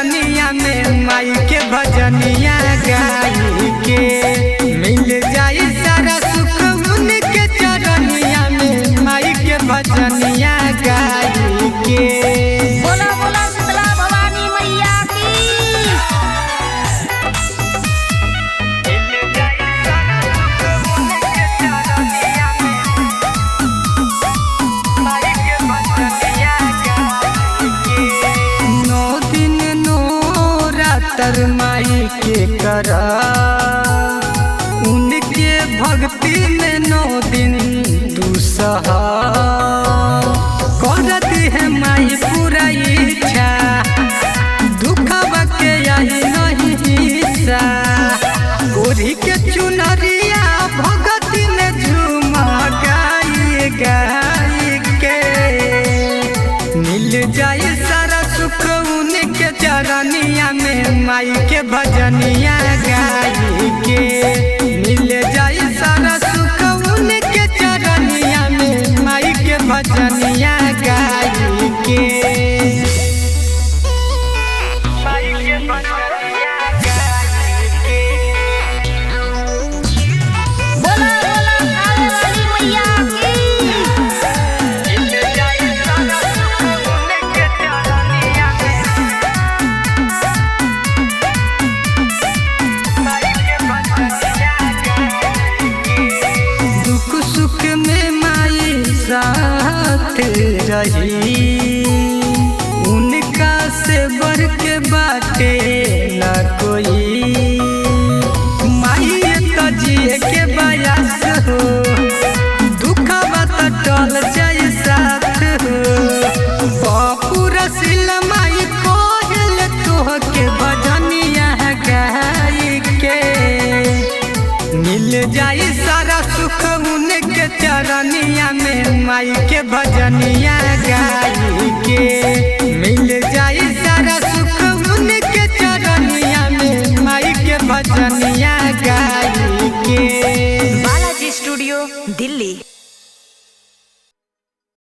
चरनिया में माई के भजनिया गाई के मिल जाई सारा सुख उनके चरनिया में माई के भजनिया गाई के। बोला बोला शीतला भवानी मैया की। तर माई के करा उनके भक्ति में 9 दिन दुसहा करती है माई पूरा इच्छा दुखवा के आई नहीं हिस्सा गोरी के चुनरिया भगती में झूमा गाई गाई के मिल जाए सारा सुख उनके चरनिया में माई के भजनिया गाई के मिल जाए सारा सुख उनके चरनिया में माई के भजनिया गाई के। बोला बोला कावे वाली मैया की। दुख सुख में माई साथ रही उनका से बढ़ के बाटे न कोई माई तो जिए के बयास हो दुखवा तो टल जाए साथ हो पूरा सिल माई कोहल तो के भजनिया गाई के मिल जाए सारा सुख उनके चरनिया में माई के भजनिया गाई के मिल जाए सारा सुख उनके चरनिया में माई के भजनिया गाई के। बालाजी स्टूडियो दिल्ली।